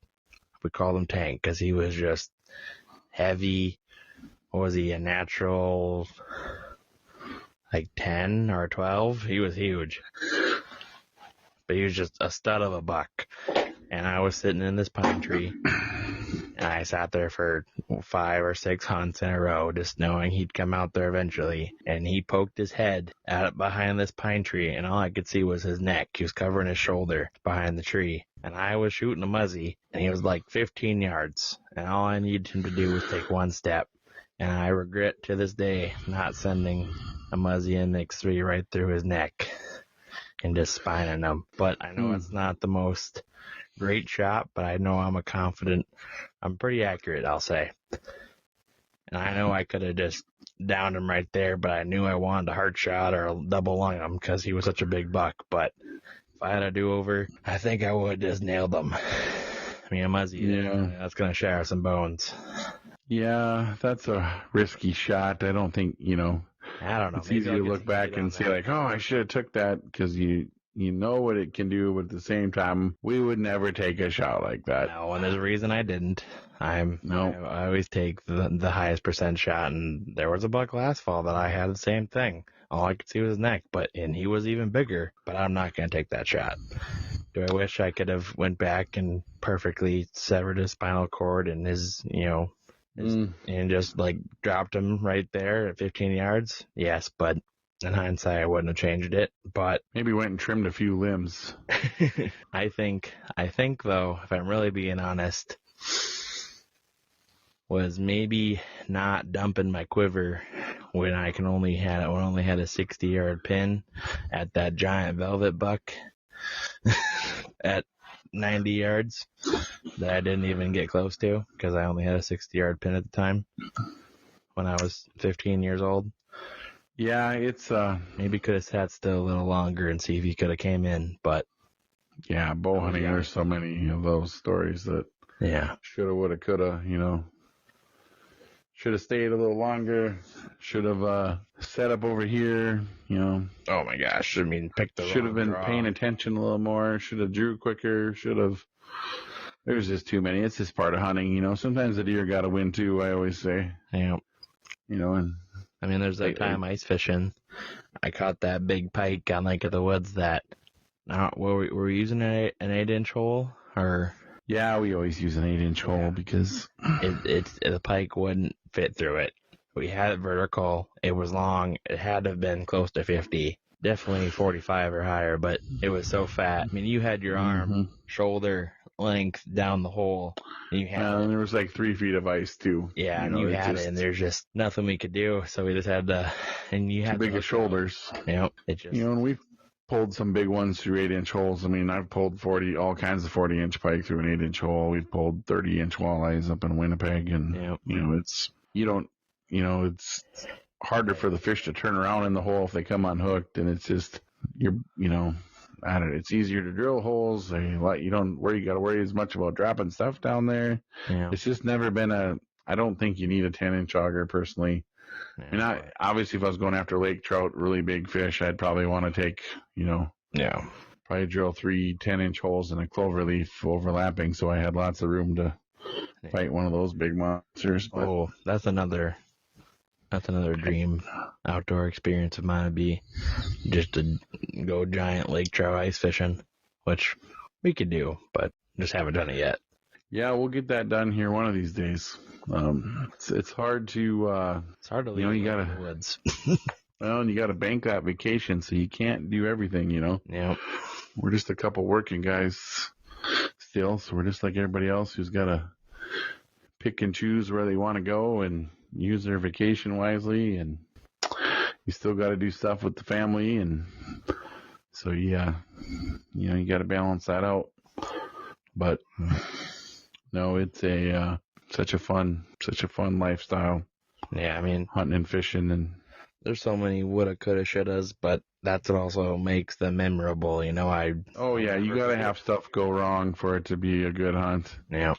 Speaker 1: we called him Tank because he was just heavy. What was he, a natural, like 10 or 12? He was huge. But he was just a stud of a buck. And I was sitting in this pine tree, and I sat there for 5 or 6 hunts in a row, just knowing he'd come out there eventually. And he poked his head out behind this pine tree, and all I could see was his neck. He was covering his shoulder behind the tree. And I was shooting a muzzy, and he was like 15 yards. And all I needed him to do was take one step. And I regret to this day not sending a muzzy in X3 right through his neck and just spining him. But I know it's not the most great shot, but I know I'm pretty accurate, I'll say. And I know I could have just downed him right there, but I knew I wanted a hard shot or a double lung him because he was such a big buck. But if I had a do-over, I think I would have just nailed him. I mean, a muzzy, that's going to shower some bones.
Speaker 2: Yeah, that's a risky shot. I don't think,
Speaker 1: I don't know.
Speaker 2: It's easy to look back and say like, oh, I should have took that because you know what it can do, but at the same time, we would never take a shot like that.
Speaker 1: No, and there's a reason I didn't. I always take the highest percent shot, and there was a buck last fall that I had the same thing. All I could see was his neck, and he was even bigger, but I'm not going to take that shot. Do I wish I could have went back and perfectly severed his spinal cord and his, and just like dropped him right there at 15 yards? Yes, but in hindsight, I wouldn't have changed it. But
Speaker 2: maybe went and trimmed a few limbs.
Speaker 1: I think though, if I'm really being honest, was maybe not dumping my quiver when I only had a 60-yard pin at that giant velvet buck at 90 yards that I didn't even get close to because I only had a 60-yard pin at the time when I was 15 years old.
Speaker 2: Yeah, it's
Speaker 1: maybe could have sat still a little longer and see if he could have came in, but
Speaker 2: yeah, bow hunting, there's so many of those stories that shoulda, woulda, coulda, should have stayed a little longer, should have set up over here,
Speaker 1: Oh my gosh, I mean,
Speaker 2: should have been paying attention a little more, should have drew quicker, there's just too many. It's just part of hunting, sometimes the deer got to win too, I always say.
Speaker 1: Yeah.
Speaker 2: And
Speaker 1: I mean, there's that time ice fishing, I caught that big pike on Lake of the Woods that, were we using an 8-inch hole or?
Speaker 2: Yeah, we always use an 8-inch hole because
Speaker 1: the pike wouldn't fit through it. We had it vertical. It was long. It had to have been close to 50, definitely 45 or higher, but it was so fat. I mean, you had your arm, shoulder length down the hole. And you had
Speaker 2: and there was like 3 feet of ice too.
Speaker 1: Yeah, and you had it, and there's just nothing we could do. So we just had to, and you had
Speaker 2: too big of shoulders.
Speaker 1: Yep.
Speaker 2: And we've pulled some big ones through 8-inch holes. I mean, I've pulled all kinds of 40-inch pike through an 8-inch hole. We've pulled 30-inch walleyes up in Winnipeg, and it's harder for the fish to turn around in the hole if they come unhooked, and it's just I don't know, it's easier to drill holes. You got to worry as much about dropping stuff down there.
Speaker 1: Yeah.
Speaker 2: It's just never been I don't think you need a 10-inch auger personally. Yeah. I mean, obviously if I was going after lake trout, really big fish, I'd probably want to take, probably drill 3 10-inch holes in a clover leaf overlapping, so I had lots of room to fight one of those big monsters. But,
Speaker 1: that's another That's another dream outdoor experience of mine would be just to go giant lake trout ice fishing, which we could do, but just haven't done it yet.
Speaker 2: Yeah, we'll get that done here one of these days. It's hard to
Speaker 1: It's hard to leave
Speaker 2: you
Speaker 1: in
Speaker 2: gotta
Speaker 1: the woods.
Speaker 2: well, and you gotta bank that vacation, so you can't do everything.
Speaker 1: Yep.
Speaker 2: We're just a couple working guys still, so we're just like everybody else who's gotta pick and choose where they want to go and use their vacation wisely, and you still got to do stuff with the family, and so yeah, you got to balance that out. But no, it's such a fun lifestyle.
Speaker 1: Yeah, I mean,
Speaker 2: hunting and fishing, and
Speaker 1: there's so many woulda, coulda, shouldas, but that's what also makes them memorable. You
Speaker 2: you got to have stuff go wrong for it to be a good hunt.
Speaker 1: Yeah.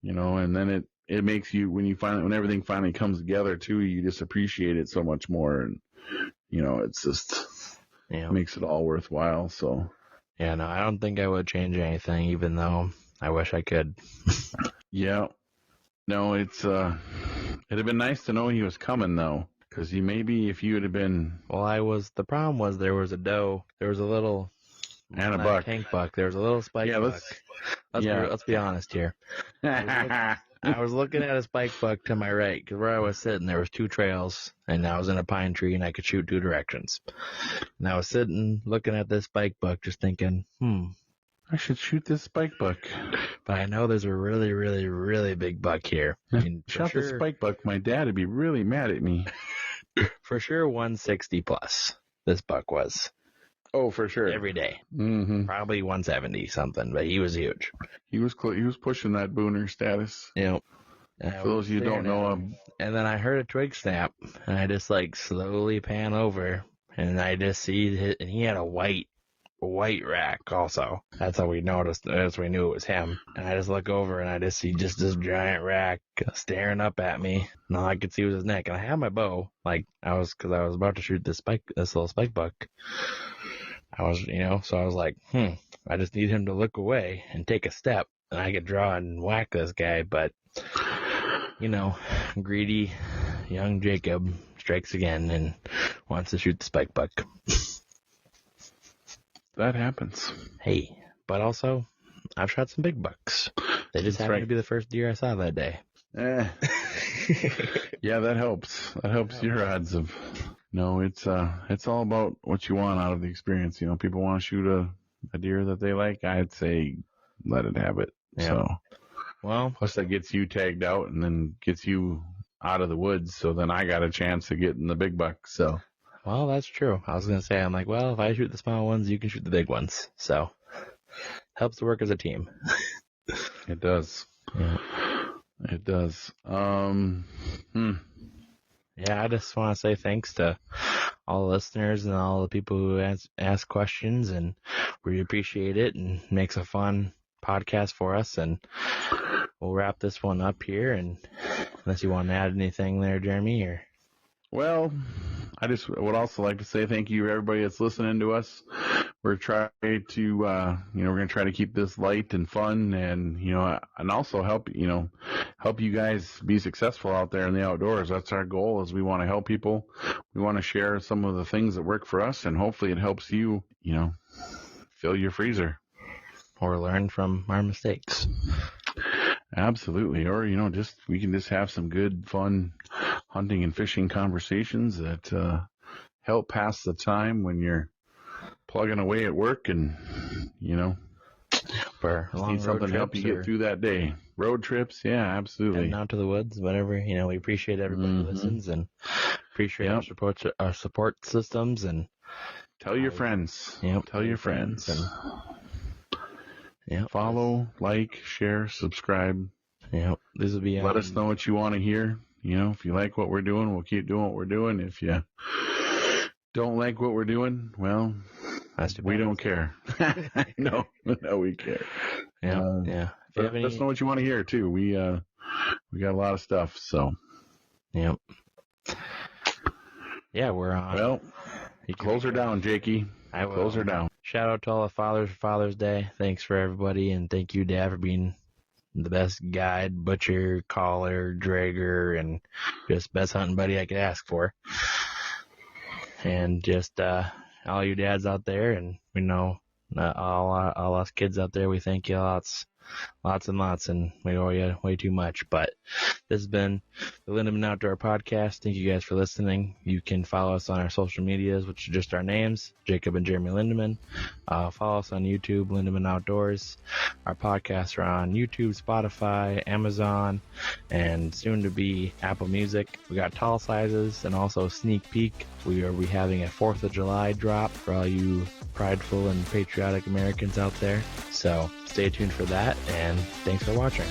Speaker 2: And then it makes you, when everything finally comes together too, you just appreciate it so much more, and it's just makes it all worthwhile. So
Speaker 1: yeah, no, I don't think I would change anything, even though I wish I could.
Speaker 2: Yeah, no, it'd have been nice to know he was coming though, because maybe if you would have been,
Speaker 1: the problem was there was a doe, there was a little
Speaker 2: and a buck,
Speaker 1: tank buck, there was a little spike buck. Let's be honest here. I was looking at a spike buck to my right, because where I was sitting, there was two trails, and I was in a pine tree, and I could shoot two directions. And I was sitting, looking at this spike buck, just thinking,
Speaker 2: I should shoot this spike buck.
Speaker 1: But I know there's a really, really, really big buck here.
Speaker 2: I mean, shot the spike buck, my dad would be really mad at me.
Speaker 1: For sure, 160 plus. This buck was.
Speaker 2: Oh, for sure.
Speaker 1: Every day.
Speaker 2: Mm-hmm.
Speaker 1: Probably 170 something, but he was huge.
Speaker 2: He was pushing that booner status.
Speaker 1: Yep.
Speaker 2: For those of you who don't know him.
Speaker 1: And then I heard a twig snap, and I just slowly pan over, and I just see and he had a white rack also. That's how we noticed. That's when we knew it was him. And I just look over, and I just see just this giant rack staring up at me. And all I could see was his neck. And I had my bow, because I was about to shoot this little spike buck. I was, so I was like, I just need him to look away and take a step, and I could draw and whack this guy. But, greedy young Jacob strikes again and wants to shoot the spike buck.
Speaker 2: That happens.
Speaker 1: Hey, but also, I've shot some big bucks. They just happened to be the first deer I saw that day.
Speaker 2: Yeah, that helps. That helps your odds of... No, it's all about what you want out of the experience. People want to shoot a deer that they like. I'd say let it have it. Yeah. So, well, plus that gets you tagged out and then gets you out of the woods. So then I got a chance of getting the big buck. So,
Speaker 1: well, that's true. I was gonna say, I'm like, well, if I shoot the small ones, you can shoot the big ones. So, helps to work as a team.
Speaker 2: It does.
Speaker 1: Yeah.
Speaker 2: It does.
Speaker 1: Yeah, I just want to say thanks to all the listeners and all the people who ask questions, and we appreciate it, and makes a fun podcast for us. And we'll wrap this one up here, and unless you want to add anything there, Jeremy, or...
Speaker 2: Well, I just would also like to say thank you to everybody that's listening to us. We're trying to, we're going to try to keep this light and fun, and, and also help you guys be successful out there in the outdoors. That's our goal, is we want to help people. We want to share some of the things that work for us, and hopefully it helps you, fill your freezer.
Speaker 1: Or learn from our mistakes.
Speaker 2: Absolutely. Or, we can just have some good, fun hunting and fishing conversations that help pass the time when you're plugging away at work, and
Speaker 1: for
Speaker 2: need something to help you get through that day. Road trips, yeah, absolutely.
Speaker 1: Heading out to the woods, whatever. We appreciate everybody who listens, and appreciate our support systems, and
Speaker 2: tell your friends. Tell your friends.
Speaker 1: And
Speaker 2: follow, like, share, subscribe.
Speaker 1: This will be.
Speaker 2: Let us know what you want to hear. If you like what we're doing, we'll keep doing what we're doing. If you don't like what we're doing, well, we don't care. No, we care.
Speaker 1: Yeah.
Speaker 2: Let us know what you want to hear too. We got a lot of stuff. So.
Speaker 1: Yep. Yeah, we're on.
Speaker 2: Well, close her down, Jakey.
Speaker 1: I will.
Speaker 2: Close her down.
Speaker 1: Shout out to all the fathers for Father's Day. Thanks for everybody, and thank you, Dad, for being the best guide, butcher, caller, dragger, and just best hunting buddy I could ask for. And just all you dads out there, and we know all us kids out there, we thank you lots and lots, and we owe you way too much. But this has been the Lindemann Outdoor Podcast. Thank you guys for listening. You can follow us on our social medias, which are just our names, Jacob and Jeremy Lindemann. Follow us on YouTube, Lindemann Outdoors. Our podcasts are on YouTube, Spotify, Amazon, and soon to be Apple Music. We got tall sizes and also a sneak peek. We will be having a 4th of July drop for all you prideful and patriotic Americans out there. So stay tuned for that, and thanks for watching.